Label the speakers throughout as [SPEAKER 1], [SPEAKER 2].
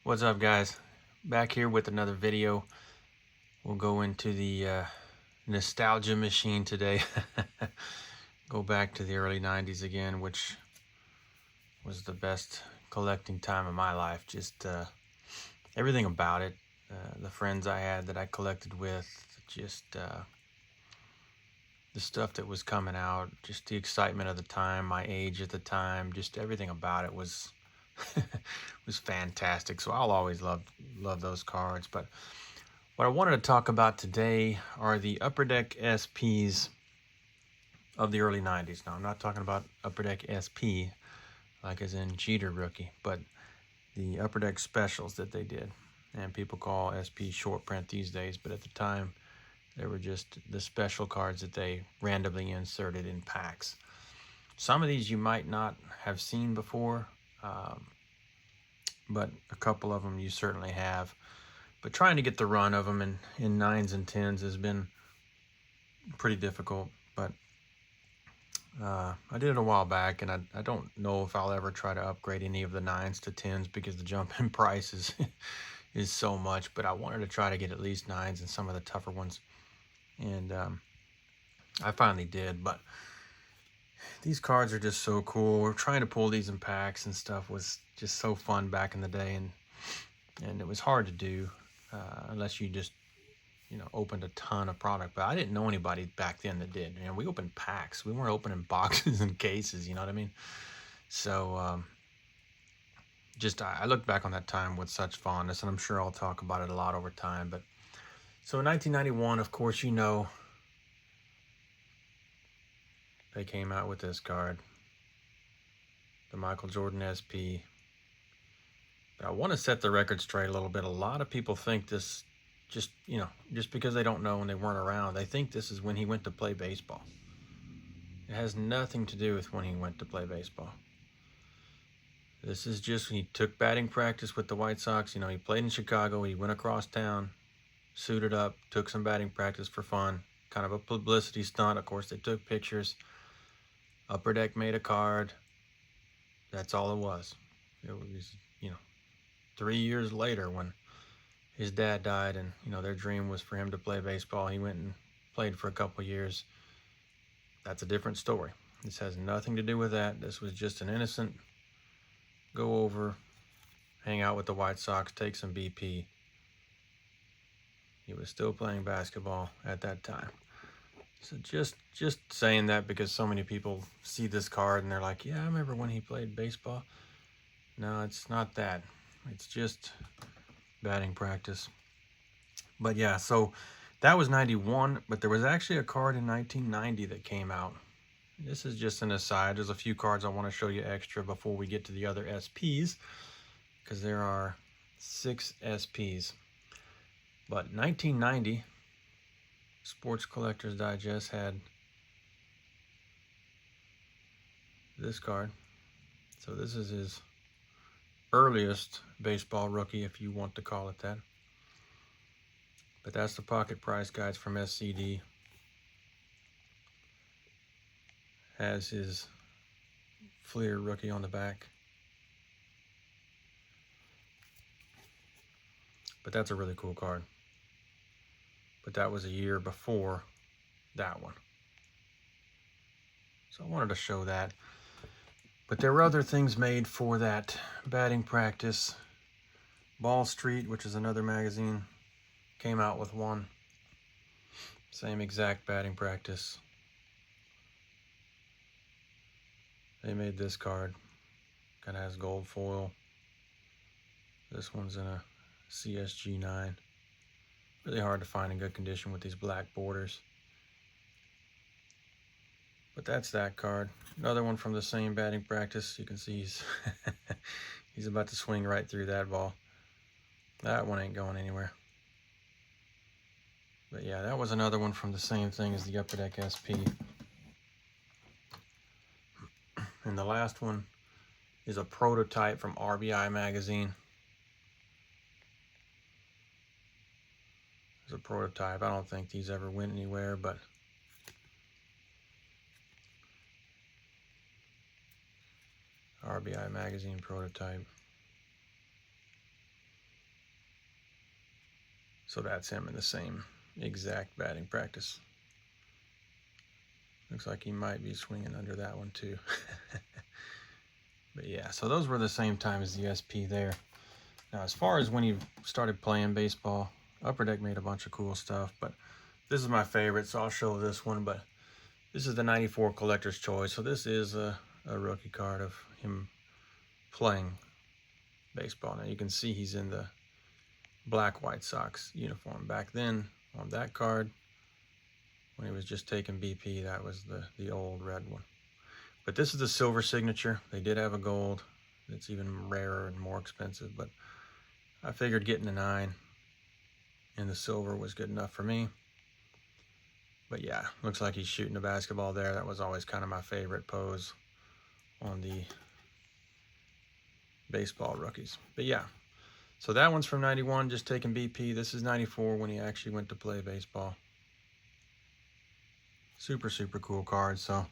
[SPEAKER 1] What's up, guys? Back here with another video. We'll go into the nostalgia machine today. Go back to the early 90s again, which was the best collecting time of my life. Just everything about it. The friends I had that I collected with, just the stuff that was coming out, just the excitement of the time, my age at the time, just everything about it was was fantastic. So I'll always love those cards. But what I wanted to talk about today are the Upper Deck SPs of the early 90s. Now, I'm not talking about Upper Deck SP, like as in Jeter rookie, but the Upper Deck specials that they did. And people call SP short print these days, but at the time, they were just the special cards that they randomly inserted in packs. Some of these you might not have seen before, but a couple of them you certainly have. But trying to get the run of them in 9s and 10s has been pretty difficult. But I did it a while back, and I don't know if I'll ever try to upgrade any of the 9s to 10s because the jump in price is so much. But I wanted to try to get at least 9s and some of the tougher ones. And I finally did. But these cards are just so cool. We're trying to pull these in packs and stuff was just so fun back in the day. And it was hard to do unless you just opened a ton of product. But I didn't know anybody back then that did. We opened packs. We weren't opening boxes and cases, you know what I mean? So I look back on that time with such fondness, and I'm sure I'll talk about it a lot over time. But so in 1991, of course, they came out with this card, the Michael Jordan SP. But I want to set the record straight a little bit. A lot of people think this, just because they don't know and they weren't around, they think this is when he went to play baseball. It has nothing to do with when he went to play baseball. This is just when he took batting practice with the White Sox. He played in Chicago. He went across town, suited up, took some batting practice for fun. Kind of a publicity stunt. Of course, they took pictures. Upper Deck made a card. That's all it was. It was, 3 years later when his dad died and, their dream was for him to play baseball. He went and played for a couple years. That's a different story. This has nothing to do with that. This was just an innocent go over, hang out with the White Sox, take some BP. He was still playing basketball at that time. So just saying that because so many people see this card and they're like, yeah, I remember when he played baseball. No, it's not that. It's just batting practice. But yeah, so that was 91, but there was actually a card in 1990 that came out. This is just an aside. There's a few cards I want to show you extra before we get to the other SPs, because there are 6 SPs. But 1990, Sports Collectors Digest had this card. So this is his earliest baseball rookie, if you want to call it that. But that's the pocket price guides from SCD. Has his Fleer rookie on the back. But that's a really cool card. But that was a year before that one. So I wanted to show that. But there were other things made for that batting practice. Ball Street, which is another magazine, came out with one. Same exact batting practice. They made this card. Kind of has gold foil. This one's in a CSG 9. Really hard to find in good condition with these black borders. But that's that card. Another one from the same batting practice. You can see he's about to swing right through that ball. That one ain't going anywhere. But yeah, that was another one from the same thing as the Upper Deck SP. And the last one is a prototype from RBI magazine. It's a prototype. I don't think these ever went anywhere, but RBI magazine prototype. So that's him in the same exact batting practice. Looks like he might be swinging under that one too. But yeah, so those were the same time as the SP there. Now, as far as when he started playing baseball, Upper Deck made a bunch of cool stuff, but this is my favorite, so I'll show this one. But this is the 94 Collector's Choice, so this is a rookie card of him playing baseball. Now, you can see he's in the black White Sox uniform. Back then, on that card, when he was just taking BP, that was the old red one. But this is the silver signature. They did have a gold. It's even rarer and more expensive, but I figured getting a 9 in the silver was good enough for me. But yeah, looks like he's shooting a basketball there. That was always kind of my favorite pose on the baseball rookies. But yeah, so that one's from 91, just taking BP. This is 94 when he actually went to play baseball. Super, super cool card. So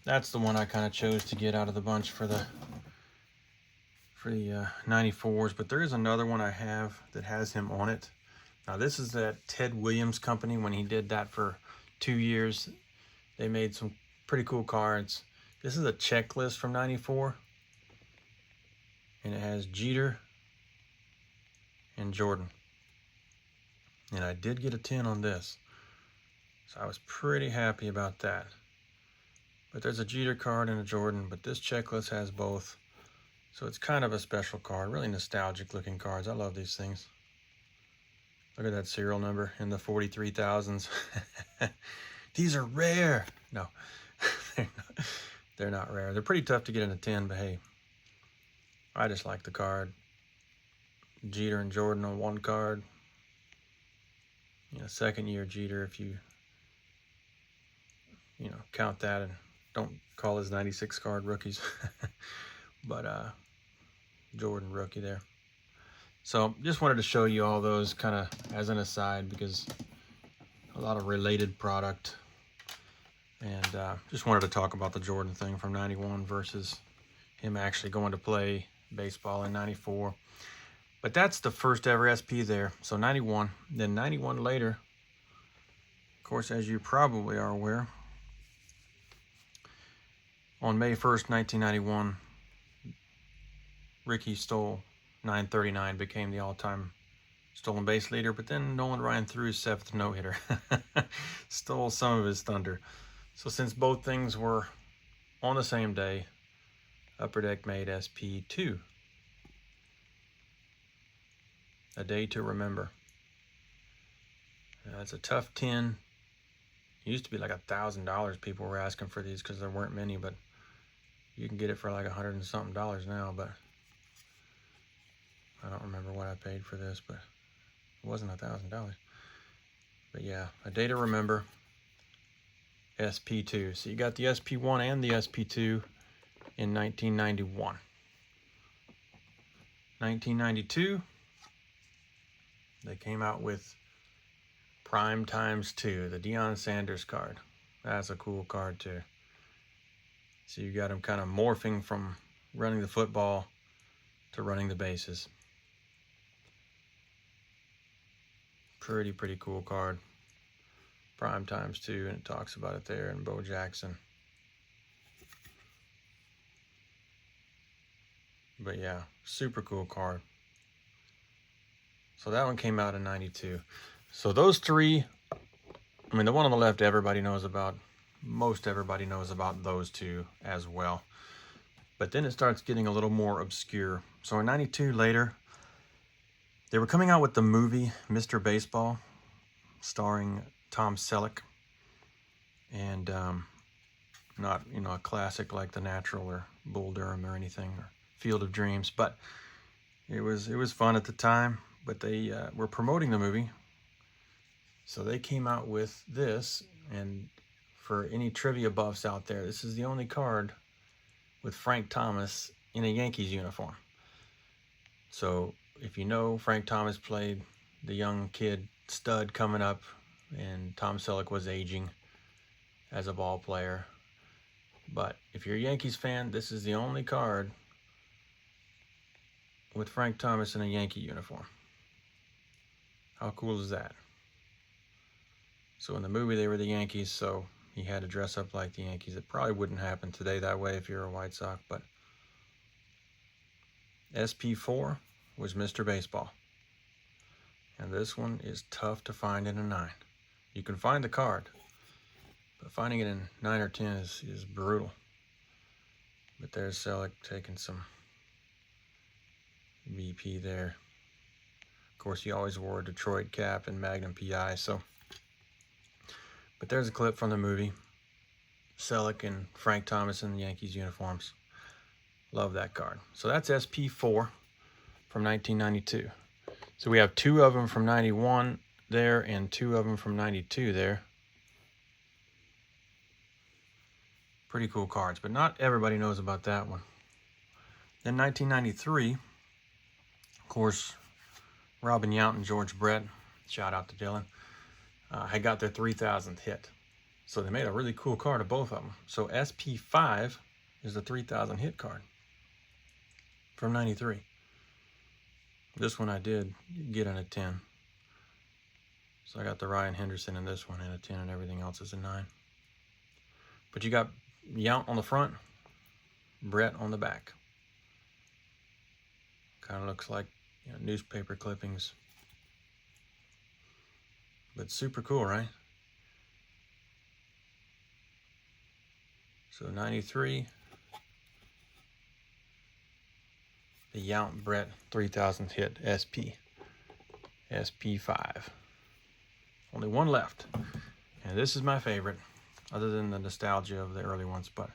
[SPEAKER 1] that's the one I kind of chose to get out of the bunch for the 94s. But there is another one I have that has him on it. Now this is that Ted Williams company. When he did that for 2 years, they made some pretty cool cards. This is a checklist from 94. And it has Jeter and Jordan. And I did get a 10 on this. So I was pretty happy about that. But there's a Jeter card and a Jordan, but this checklist has both. So it's kind of a special card, really nostalgic looking cards. I love these things. Look at that serial number in the 43,000s. These are rare. No, they're not rare. They're pretty tough to get in a 10, but hey, I just like the card. Jeter and Jordan on one card. You know, second year Jeter, if you count that and don't call his 96 card rookies. But Jordan rookie there. So just wanted to show you all those kind of as an aside, because a lot of related product. And just wanted to talk about the Jordan thing from 91 versus him actually going to play baseball in 94. But that's the first ever SP there. So 91, then 91 later, of course, as you probably are aware, on May 1st, 1991, Ricky stole 939, became the all-time stolen base leader, but then Nolan Ryan threw his 7th no-hitter. Stole some of his thunder. So since both things were on the same day, Upper Deck made SP2. A day to remember. It's a tough 10. It used to be like $1,000 people were asking for these because there weren't many, but you can get it for like $100 and something now. But I don't remember what I paid for this, but it wasn't $1,000. But yeah, a day to remember. SP2. So you got the SP1 and the SP2 in 1991. 1992, they came out with Prime ×2, the Deion Sanders card. That's a cool card too. So you got him kind of morphing from running the football to running the bases. Pretty cool card. Prime ×2, and it talks about it there, and Bo Jackson. But yeah, super cool card. So that one came out in 92. So those three, I mean, the one on the left everybody knows about. Most everybody knows about those two as well. But then it starts getting a little more obscure. So in 92 later, they were coming out with the movie Mr. Baseball, starring Tom Selleck. And not, a classic like The Natural or Bull Durham or anything, or Field of Dreams. But it was fun at the time. But they were promoting the movie. So they came out with this, and for any trivia buffs out there, this is the only card with Frank Thomas in a Yankees uniform. So if you know, Frank Thomas played the young kid stud coming up, and Tom Selleck was aging as a ball player. But if you're a Yankees fan, this is the only card with Frank Thomas in a Yankee uniform. How cool is that? So in the movie, they were the Yankees, so he had to dress up like the Yankees. It probably wouldn't happen today that way if you're a White Sox, but SP4 was Mr. Baseball. And this one is tough to find in a 9. You can find the card, but finding it in 9 or 10 is brutal. But there's Selleck taking some VP there. Of course, he always wore a Detroit cap and Magnum PI, so. But there's a clip from the movie. Selleck and Frank Thomas in the Yankees uniforms. Love that card. So that's SP4 from 1992. So we have 2 of them from 91 there and 2 of them from 92 there. Pretty cool cards, but not everybody knows about that one. Then 1993, of course, Robin Yount and George Brett, shout out to Dylan, had got their 3,000th hit. So they made a really cool card of both of them. So SP5 is the 3,000 hit card from 93. This one I did get in a 10. So I got the Ryan Henderson in this one in a 10, and everything else is a 9. But you got Yount on the front, Brett on the back. Kind of looks like, you know, newspaper clippings. But super cool, right? So 93, the Yount Brett 3,000th hit SP, SP5. Only one left, and this is my favorite, other than the nostalgia of the early ones, but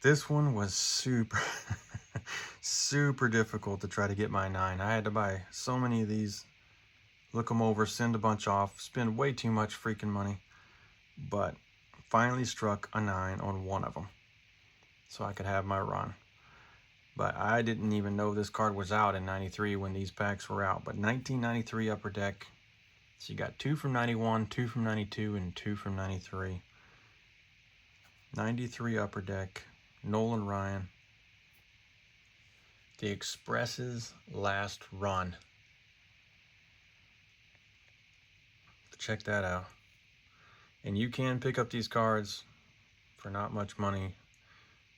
[SPEAKER 1] this one was super, super difficult to try to get my 9. I had to buy so many of these, look them over, send a bunch off, spend way too much freaking money, but finally struck a 9 on one of them so I could have my run. But I didn't even know this card was out in 93 when these packs were out. But 1993 Upper Deck, so you got 2 from 91, 2 from 92, and 2 from 93. 93 Upper Deck, Nolan Ryan, the Express's last run. Check that out. And you can pick up these cards for not much money,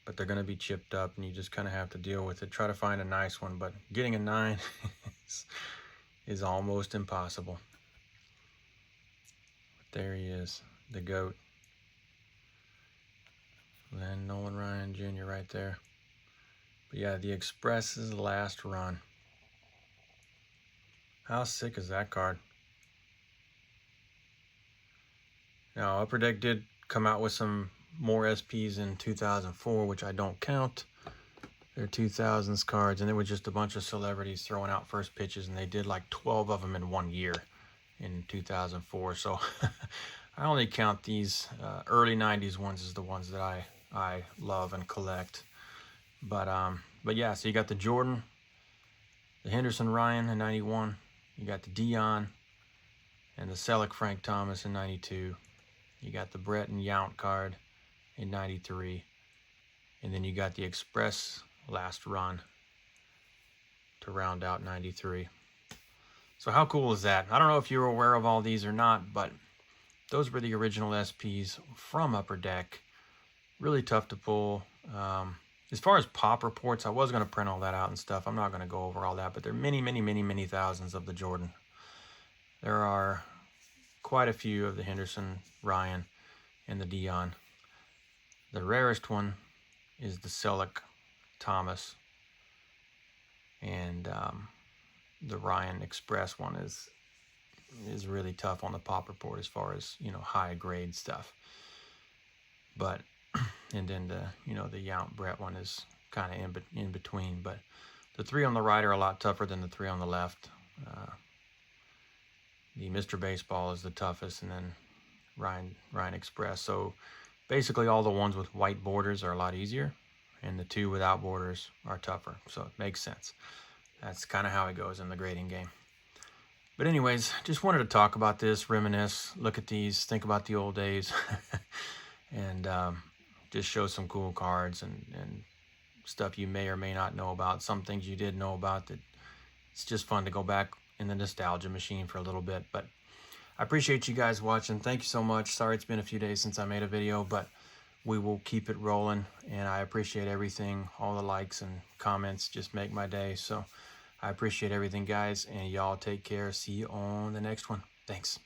[SPEAKER 1] but they're going to be chipped up, and you just kind of have to deal with it. Try to find a nice one, but getting a 9 is almost impossible. But there he is, the GOAT. Then Nolan Ryan Jr. right there. But yeah, the Express's last run. How sick is that card? Now, Upper Deck did come out with some more SPs in 2004, which I don't count. They're 2000s cards, and there were just a bunch of celebrities throwing out first pitches, and they did like 12 of them in 1 year in 2004. So I only count these early 90s ones as the ones that I love and collect. But yeah, so you got the Jordan, the Henderson Ryan in 91. You got the Dion and the Selleck Frank Thomas in 92. You got the Brett and Yount card in 93. And then you got the Express last run to round out 93. So how cool is that? I don't know if you were aware of all these or not, but those were the original SPs from Upper Deck. Really tough to pull. As far as pop reports, I was going to print all that out and stuff. I'm not going to go over all that, but there are many, many, many, many thousands of the Jordan. There are quite a few of the Henderson, Ryan, and the Dion. The rarest one is the Selleck Thomas, and the Ryan Express one is really tough on the pop report as far as, you know, high grade stuff. But and then the Yount Brett one is kind of in between. But the 3 on the right are a lot tougher than the 3 on the left. The Mr. Baseball is the toughest, and then Ryan Express. So basically all the ones with white borders are a lot easier, and the 2 without borders are tougher. So it makes sense. That's kind of how it goes in the grading game. But anyways, just wanted to talk about this, reminisce, look at these, think about the old days, and just show some cool cards and stuff you may or may not know about. Some things you did know about that it's just fun to go back in the nostalgia machine for a little bit. But I appreciate you guys watching. Thank you so much. Sorry it's been a few days since I made a video, but we will keep it rolling, and I appreciate everything. All the likes and comments just make my day. So I appreciate everything, guys, and y'all take care. See you on the next one. Thanks.